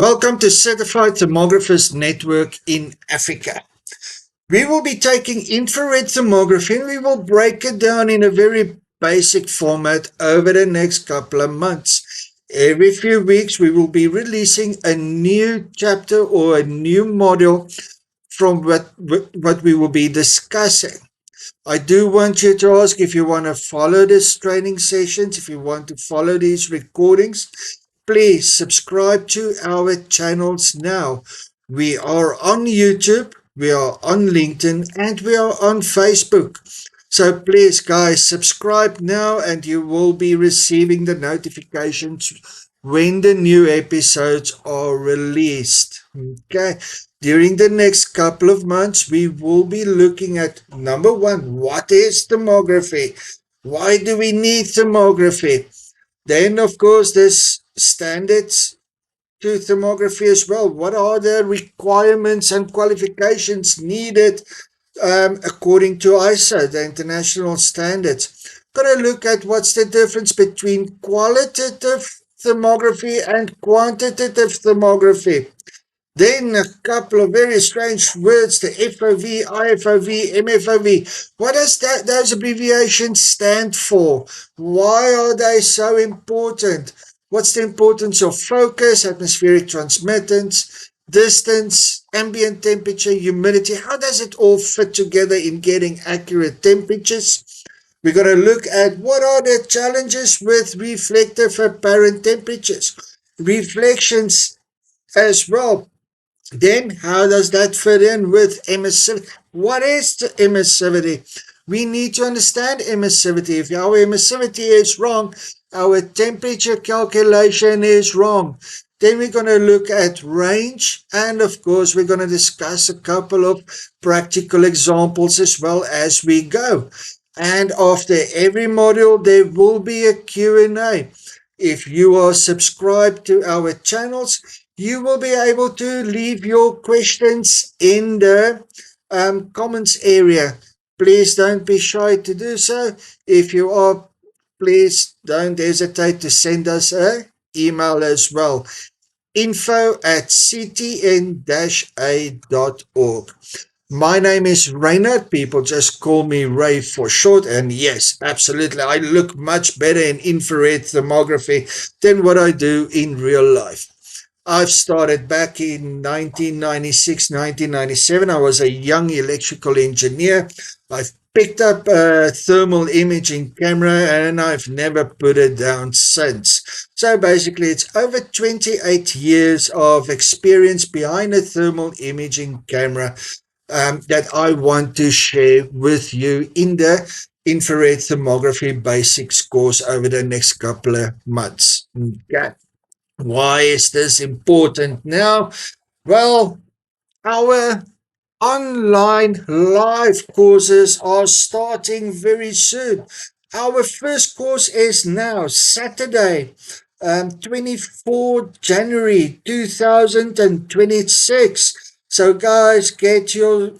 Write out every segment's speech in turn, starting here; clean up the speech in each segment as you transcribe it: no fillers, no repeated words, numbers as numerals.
Welcome to Certified Thermographers Network in Africa. We will be taking infrared thermography and we will break it down in a very basic format over the next couple of months. Every few weeks, we will be releasing a new chapter or a new module from what we will be discussing. I do want you to ask if you want to follow this training sessions, if you want to follow these recordings, please subscribe to our channels now. We are on YouTube, we are on LinkedIn, and we are on Facebook. So please, guys, subscribe now and you will be receiving the notifications when the new episodes are released. Okay. During the next couple of months, we will be looking at number one, what is thermography? Why do we need thermography? Then, of course, there's standards to thermography as well. What are the requirements and qualifications needed according to ISO, the international standards? Got to look at what's the difference between qualitative thermography and quantitative thermography. Then a couple of very strange words, the FOV, IFOV, MFOV. What does those abbreviations stand for? Why are they so important? What's the importance of focus, atmospheric transmittance, distance, ambient temperature, humidity? How does it all fit together in getting accurate temperatures? We're going to look at what are the challenges with reflective apparent temperatures, reflections as well. Then, how does that fit in with emissivity? What is the emissivity? We need to understand emissivity. If our emissivity is wrong, our temperature calculation is wrong. Then we're going to look at range, and of course, we're going to discuss a couple of practical examples as well as we go. And after every module, there will be a Q&A. If you are subscribed to our channels, you will be able to leave your questions in the comments area. Please don't be shy to do so. If you are, please don't hesitate to send us an email as well. info@ctn-a.org. My name is Reynard. People just call me Ray for short. And yes, absolutely, I look much better in infrared thermography than what I do in real life. I've started back in 1996, 1997. I was a young electrical engineer. I've picked up a thermal imaging camera and I've never put it down since. So basically, it's over 28 years of experience behind a thermal imaging camera that I want to share with you in the infrared thermography basics course over the next couple of months. Okay. Why is this important now? Well, our online live courses are starting very soon. Our first course is now Saturday, 24th January 2026. So guys, get your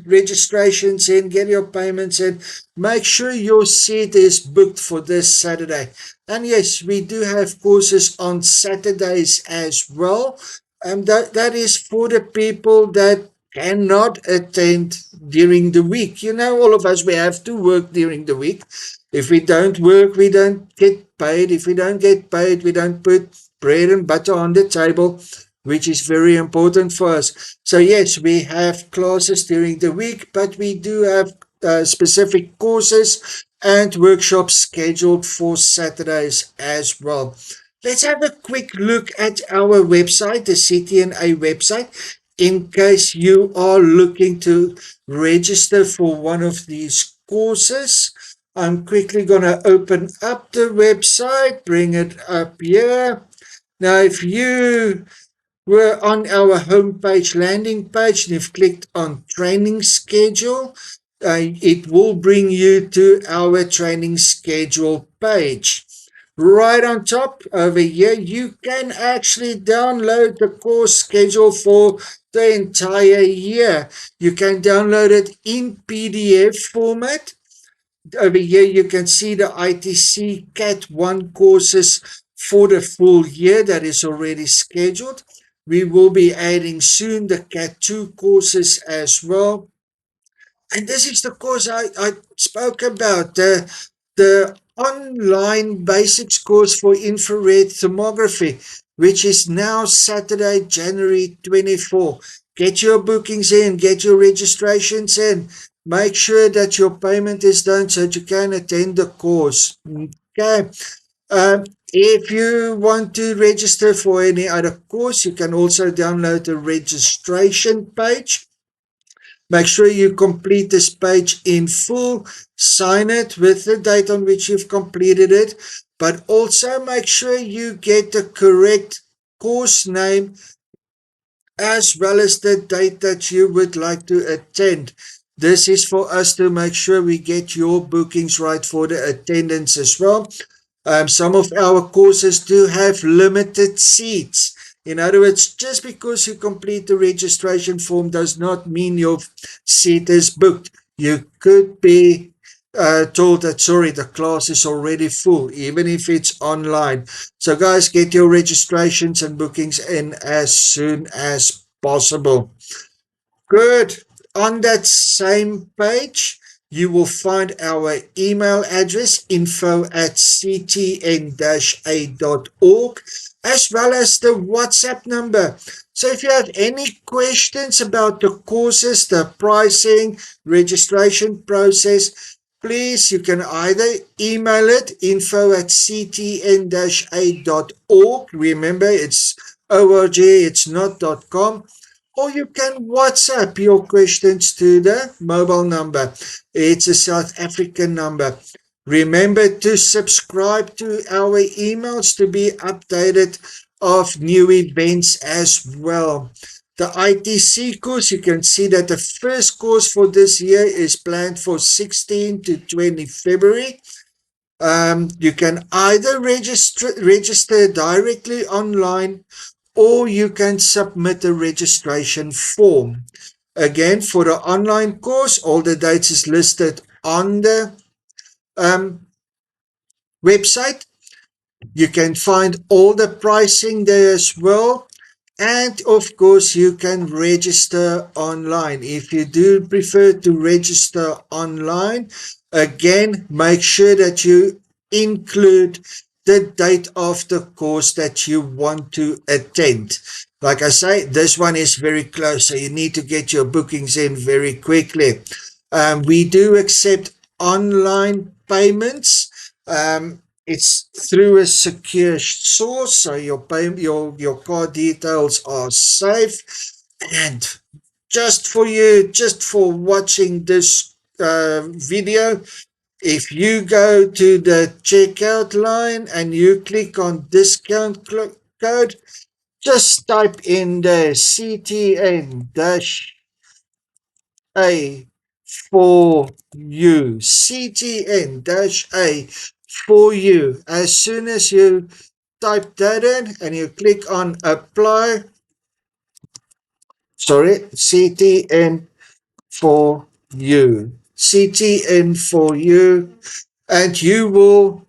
registrations in, get your payments in. Make sure your seat is booked for this Saturday. And yes, we do have courses on Saturdays as well. That is for the people that cannot attend during the week. You know, all of us, we have to work during the week. If we don't work, we don't get paid. If we don't get paid, we don't put bread and butter on the table, which is very important for us. So yes, we have classes during the week, but we do have specific courses and workshops scheduled for Saturdays as well. Let's have a quick look at our website, the CTNA website, in case you are looking to register for one of these courses. I'm quickly going to open up the website, bring it up here. Now, if you were on our homepage landing page and you've clicked on training schedule, it will bring you to our training schedule page. Right on top over here, you can actually download the course schedule for the entire year. You can download it in PDF format. Over here, you can see the ITC CAT 1 courses for the full year that is already scheduled. We will be adding soon the Cat 2 courses as well. And this is the course I spoke about, the online basics course for infrared thermography, which is now Saturday, January 24. Get your bookings in, get your registrations in. Make sure that your payment is done so that you can attend the course. Okay. If you want to register for any other course, you can also download the registration page. Make sure you complete this page in full, sign it with the date on which you've completed it, but also make sure you get the correct course name as well as the date that you would like to attend. This is for us to make sure we get your bookings right for the attendance as well. Some of our courses do have limited seats. In other words, just because you complete the registration form does not mean your seat is booked. You could be told that, sorry, the class is already full, even if it's online. So, guys, get your registrations and bookings in as soon as possible. Good. On that same page, you will find our email address, info@ctn-a.org, as well as the WhatsApp number. So if you have any questions about the courses, the pricing, registration process, please, you can either email it, info@ctn-a.org. Remember, it's org, it's not .com, or you can WhatsApp your questions to the mobile number. It's a South African number. Remember to subscribe to our emails to be updated of new events as well. The ITC course, you can see that the first course for this year is planned for 16 to 20 February. You can either register directly online, or you can submit a registration form. Again, for the online course, all the dates is listed on the website. You can find all the pricing there as well. And of course, you can register online. If you do prefer to register online, again, make sure that you include the date of the course that you want to attend. Like I say, this one is very close, so you need to get your bookings in very quickly. We do accept online payments. It's through a secure source, so your card details are safe. And just for you, just for watching this video, if you go to the checkout line and you click on discount code, just type in the CTN-A for you. CTN-A for you. As soon as you type that in and you click on apply, CTN for you. CTN for you. And you will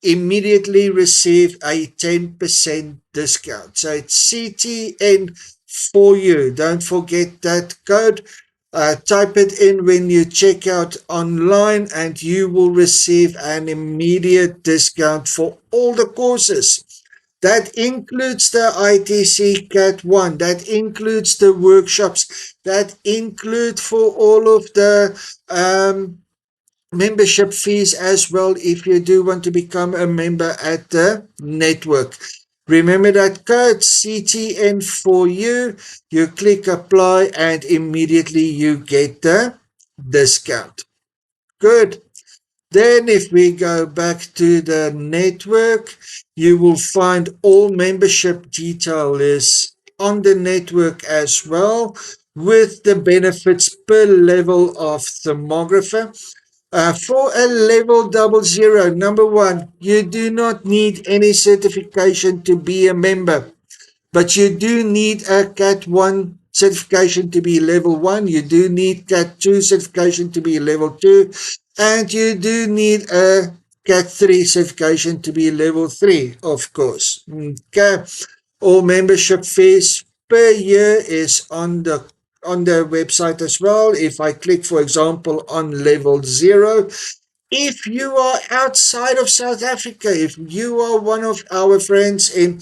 immediately receive a 10% discount. So it's CTN for you. Don't forget that code. Type it in when you check out online and you will receive an immediate discount for all the courses. That includes the ITC Cat 1. That includes the workshops. That includes for all of the membership fees as well if you do want to become a member at the network. Remember that code CTN for you. You click apply and immediately you get the discount. Good. Then if we go back to the network, you will find all membership details on the network as well, with the benefits per level of thermographer. For a level 00, number one, you do not need any certification to be a member, but you do need a Cat 1 certification to be level 1. You do need Cat 2 certification to be level 2. And you do need a Cat 3 certification to be level 3, of course. Okay. All membership fees per year is on the website as well. If I click, for example, on level 0, if you are outside of South Africa, if you are one of our friends in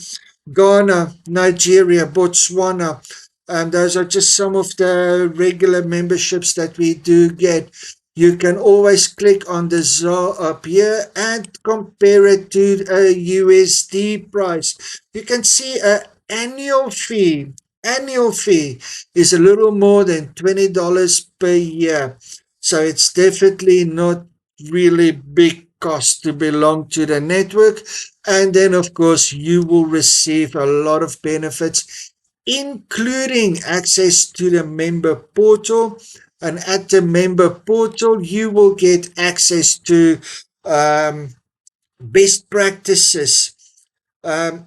Ghana, Nigeria, Botswana, and those are just some of the regular memberships that we do get. You can always click on the ZAR up here and compare it to a USD price. You can see an annual fee. Annual fee is a little more than $20 per year. So it's definitely not really big cost to belong to the network. And then, of course, you will receive a lot of benefits, including access to the member portal. And at the member portal, you will get access to um, best practices, um,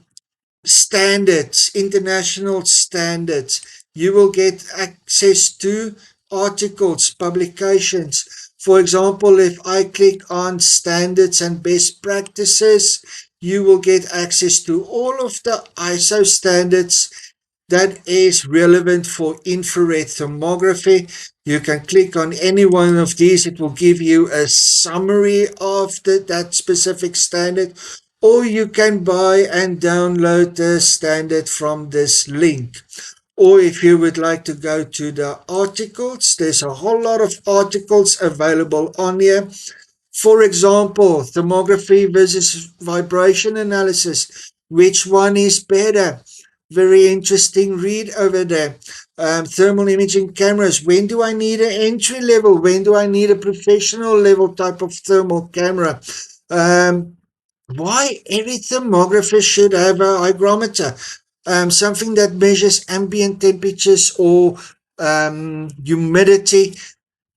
standards, international standards. You will get access to articles, publications. For example, if I click on standards and best practices, you will get access to all of the ISO standards that is relevant for infrared thermography. You can click on any one of these. It will give you a summary of that specific standard, or you can buy and download the standard from this link. Or if you would like to go to the articles, there's a whole lot of articles available on here. For example, thermography versus vibration analysis. Which one is better? Very interesting read over there. Thermal imaging cameras. When do I need an entry level? When do I need a professional level type of thermal camera? Um, why every thermographer should have a hygrometer, something that measures ambient temperatures or humidity.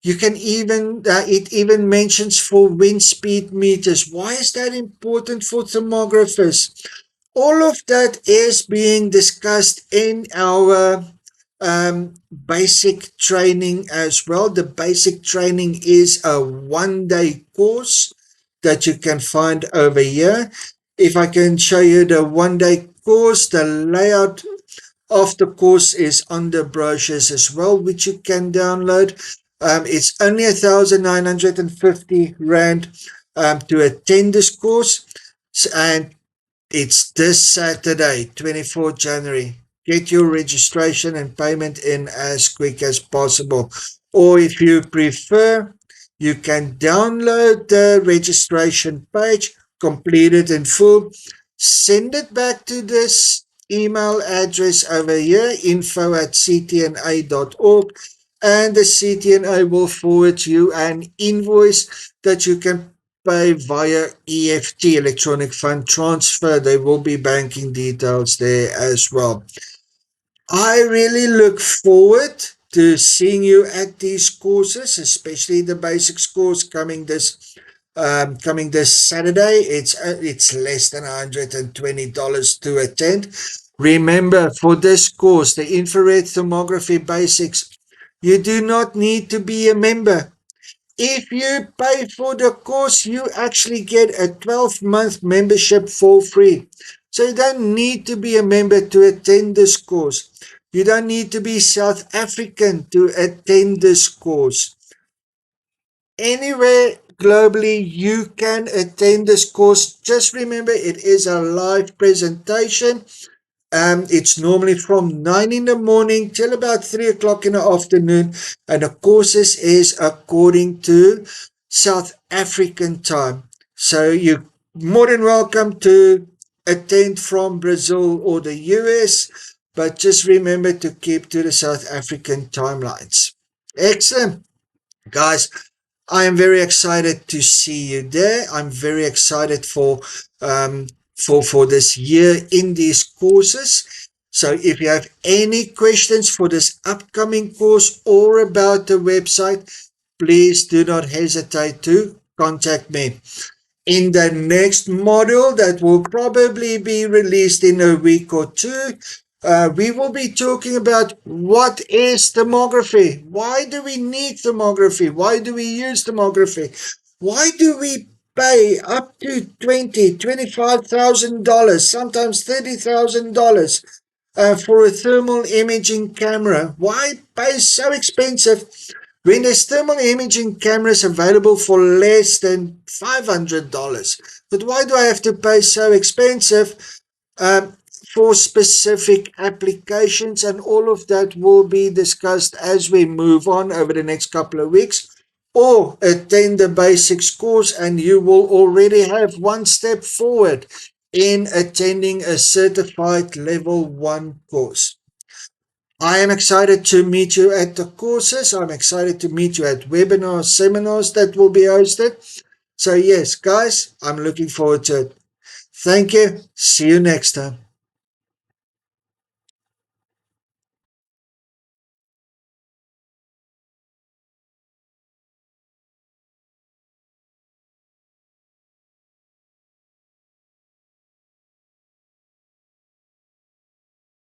You can even, it even mentions for wind speed meters. Why is that important for thermographers? All of that is being discussed in our basic training as well. The basic training is a 1 day course that you can find over here. If I can show you the 1 day course, the layout of the course is on the brochures as well, which you can download. It's only 1,950 Rand to attend this course. And it's this Saturday, 24th January. Get your registration and payment in as quick as possible. Or if you prefer, you can download the registration page, complete it in full, send it back to this email address over here, info@ctna.org, and the CTNA will forward you an invoice that you can pay via EFT, electronic fund transfer. There will be banking details there as well. I really look forward to seeing you at these courses, especially the basics course coming this Saturday. It's less than $120 to attend. Remember, for this course, the infrared thermography basics, you do not need to be a member. If you pay for the course, you actually get a 12-month membership for free. So you don't need to be a member to attend this course. You don't need to be South African to attend this course. Anywhere globally, you can attend this course. Just remember, it is a live presentation. It's normally from 9 in the morning till about 3 o'clock in the afternoon, and the courses is according to South African time. So you're more than welcome to attend from Brazil or the US, but just remember to keep to the South African timelines. Excellent. Guys, I am very excited to see you there. I'm very excited um, for this year in these courses. So if you have any questions for this upcoming course or about the website, please do not hesitate to contact me. In the next module that will probably be released in a week or two, we will be talking about what is thermography. Why do we need thermography? Why do we use thermography? Why do we pay up to $25,000, sometimes $30,000 for a thermal imaging camera. Why pay so expensive when there's thermal imaging cameras available for less than $500? But why do I have to pay so expensive um, for specific applications? And all of that will be discussed as we move on over the next couple of weeks. Or attend the basics course, and you will already have one step forward in attending a certified level 1 course. I am excited to meet you at the courses. I'm excited to meet you at webinars, seminars that will be hosted. So yes, guys, I'm looking forward to it. Thank you. See you next time.